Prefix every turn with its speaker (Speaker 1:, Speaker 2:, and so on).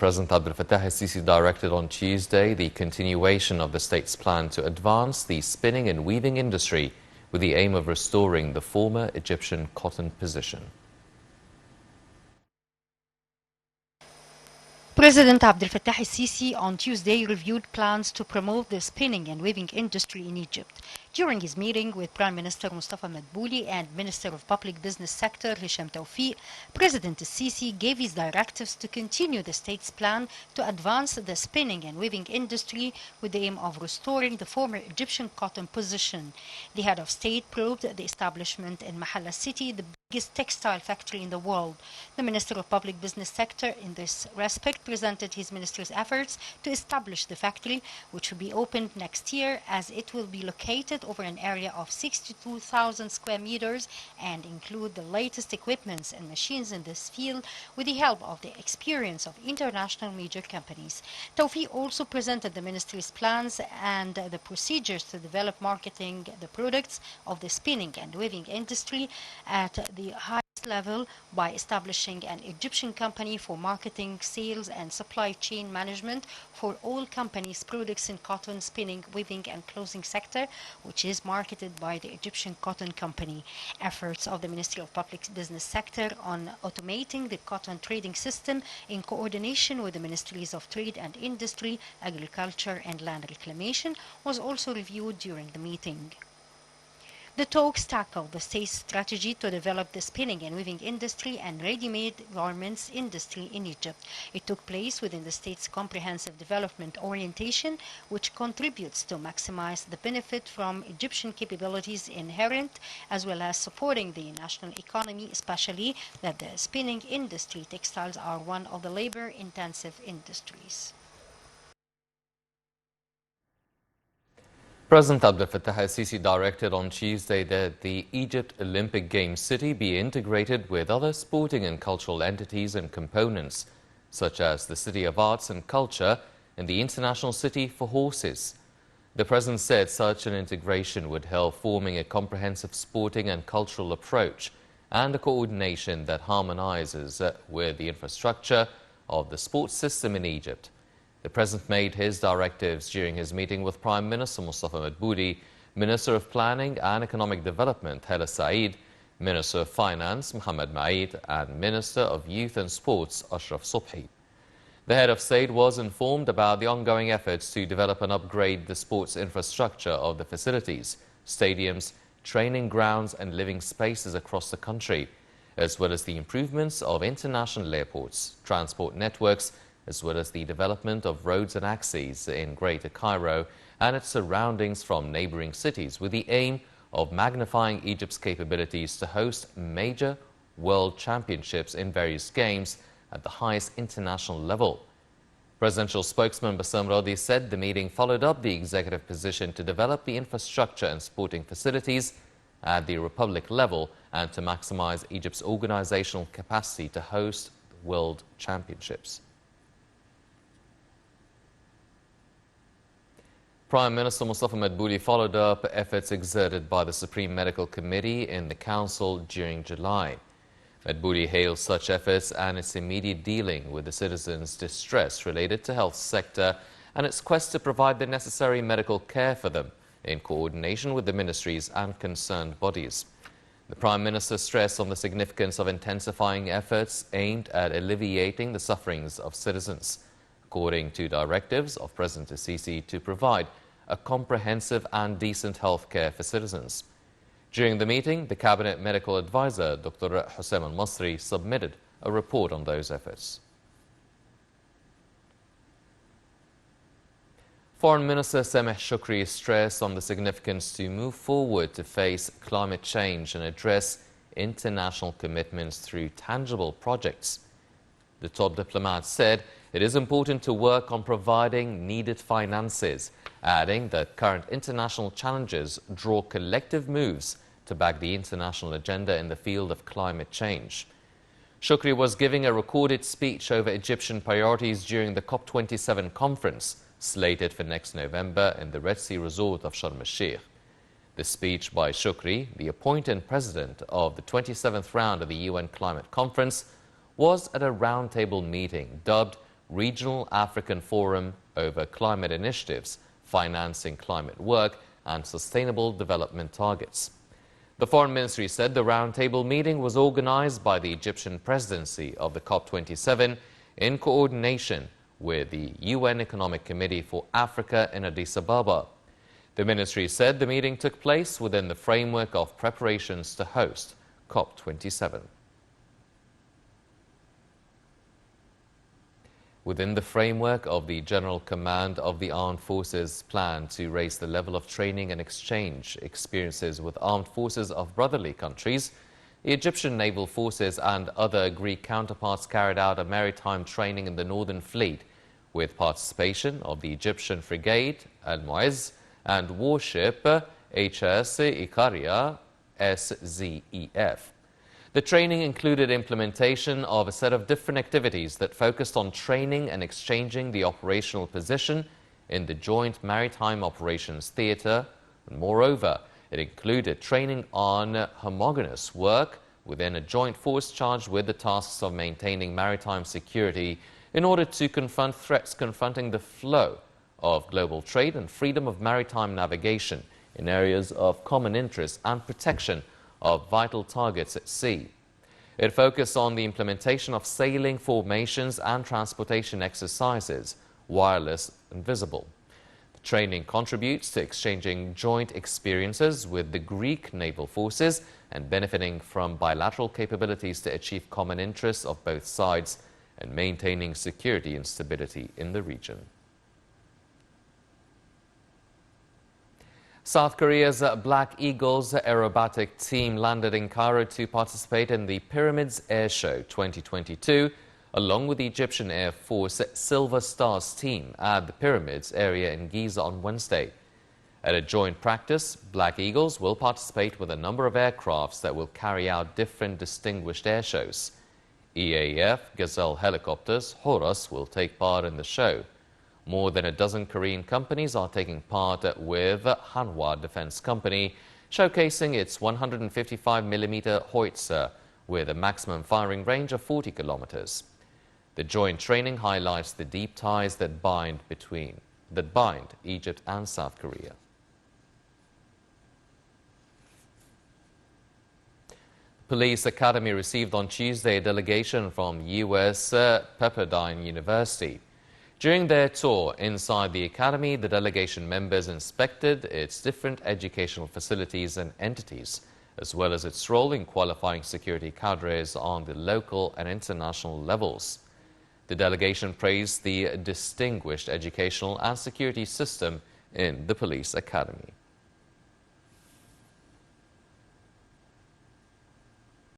Speaker 1: President Abdel Fattah al-Sisi directed on Tuesday the continuation of the state's plan to advance the spinning and weaving industry with the aim of restoring the former Egyptian cotton position.
Speaker 2: President Abdel Fattah al-Sisi on Tuesday reviewed plans to promote the spinning and weaving industry in Egypt. During his meeting with Prime Minister Mustafa Madbouli and Minister of Public Business Sector Hisham Tawfiq, President al-Sisi gave his directives to continue the state's plan to advance the spinning and weaving industry with the aim of restoring the former Egyptian cotton position. The head of state probed the establishment in Mahalla city, the biggest textile factory in the world. The Minister of Public Business Sector in this respect presented his minister's efforts to establish the factory, which will be opened next year as it will be located over an area of 62,000 square meters and include the latest equipments and machines in this field with the help of the experience of international major companies. Tawfiq also presented the ministry's plans and the procedures to develop marketing the products of the spinning and weaving industry at the highest level by establishing an Egyptian company for marketing, sales and supply chain management for all companies' products in cotton, spinning, weaving and clothing sector, which is marketed by the Egyptian Cotton Company. Efforts of the Ministry of Public Business Sector on automating the cotton trading system in coordination with the Ministries of Trade and Industry, Agriculture and Land Reclamation was also reviewed during the meeting. The talks tackled the state's strategy to develop the spinning and weaving industry and ready-made garments industry in Egypt. It took place within the state's comprehensive development orientation, which contributes to maximize the benefit from Egyptian capabilities inherent, as well as supporting the national economy, especially that the spinning industry textiles are one of the labor-intensive industries.
Speaker 1: President Abdel Fattah al-Sisi directed on Tuesday that the Egypt Olympic Games city be integrated with other sporting and cultural entities and components, such as the City of Arts and Culture and the International City for Horses. The President said such an integration would help forming a comprehensive sporting and cultural approach and a coordination that harmonizes with the infrastructure of the sports system in Egypt. The President made his directives during his meeting with Prime Minister Mustafa Madbouli, Minister of Planning and Economic Development Hala Saeed, Minister of Finance Mohammed Maid and Minister of Youth and Sports Ashraf Subhi. The head of state was informed about the ongoing efforts to develop and upgrade the sports infrastructure of the facilities, stadiums, training grounds and living spaces across the country, as well as the improvements of international airports, transport networks, as well as the development of roads and axes in Greater Cairo and its surroundings from neighboring cities with the aim of magnifying Egypt's capabilities to host major world championships in various games at the highest international level. Presidential spokesman Bassam Radi said the meeting followed up the executive position to develop the infrastructure and sporting facilities at the republic level and to maximize Egypt's organizational capacity to host world championships. Prime Minister Mustafa Madbouli followed up efforts exerted by the Supreme Medical Committee in the Council during July. Madbouli hailed such efforts and its immediate dealing with the citizens' distress related to health sector and its quest to provide the necessary medical care for them in coordination with the ministries and concerned bodies. The Prime Minister stressed on the significance of intensifying efforts aimed at alleviating the sufferings of citizens, according to directives of President al-Sisi to provide a comprehensive and decent health care for citizens. During the meeting, the Cabinet Medical Advisor, Dr. Hussein al-Masri, submitted a report on those efforts. Foreign Minister Sameh Shukri stressed on the significance to move forward to face climate change and address international commitments through tangible projects. The top diplomat said it is important to work on providing needed finances, adding that current international challenges draw collective moves to back the international agenda in the field of climate change. Shukri was giving a recorded speech over Egyptian priorities during the COP27 conference, slated for next November in the Red Sea resort of Sharm el-Sheikh. The speech by Shukri, the appointed president of the 27th round of the UN Climate Conference, was at a roundtable meeting dubbed Regional African Forum over Climate Initiatives, Financing Climate Work and Sustainable Development Targets. The Foreign Ministry said the roundtable meeting was organized by the Egyptian presidency of the COP27 in coordination with the UN Economic Committee for Africa in Addis Ababa. The ministry said the meeting took place within the framework of preparations to host COP27. Within the framework of the General Command of the Armed Forces plan to raise the level of training and exchange experiences with armed forces of brotherly countries, the Egyptian Naval Forces and other Greek counterparts carried out a maritime training in the Northern Fleet with participation of the Egyptian frigate Al-Mu'izz and warship HS Ikaria SZEF. The training included implementation of a set of different activities that focused on training and exchanging the operational position in the Joint Maritime Operations Theatre. Moreover, it included training on homogeneous work within a joint force charged with the tasks of maintaining maritime security in order to confront threats confronting the flow of global trade and freedom of maritime navigation in areas of common interest and protection of vital targets at sea. It focused on the implementation of sailing formations and transportation exercises, wireless and visible. The training contributes to exchanging joint experiences with the Greek naval forces and benefiting from bilateral capabilities to achieve common interests of both sides and maintaining security and stability in the region. South Korea's Black Eagles aerobatic team landed in Cairo to participate in the Pyramids Air Show 2022, along with the Egyptian Air Force Silver Stars team at the Pyramids area in Giza on Wednesday. At a joint practice, Black Eagles will participate with a number of aircrafts that will carry out different distinguished air shows. EAF Gazelle helicopters Horus will take part in the show. More than a dozen Korean companies are taking part with Hanwha Defense Company, showcasing its 155mm howitzer with a maximum firing range of 40 kilometers. The joint training highlights the deep ties that bind Egypt and South Korea. Police Academy received on Tuesday a delegation from U.S. Pepperdine University. During their tour inside the academy, the delegation members inspected its different educational facilities and entities, as well as its role in qualifying security cadres on the local and international levels. The delegation praised the distinguished educational and security system in the police academy.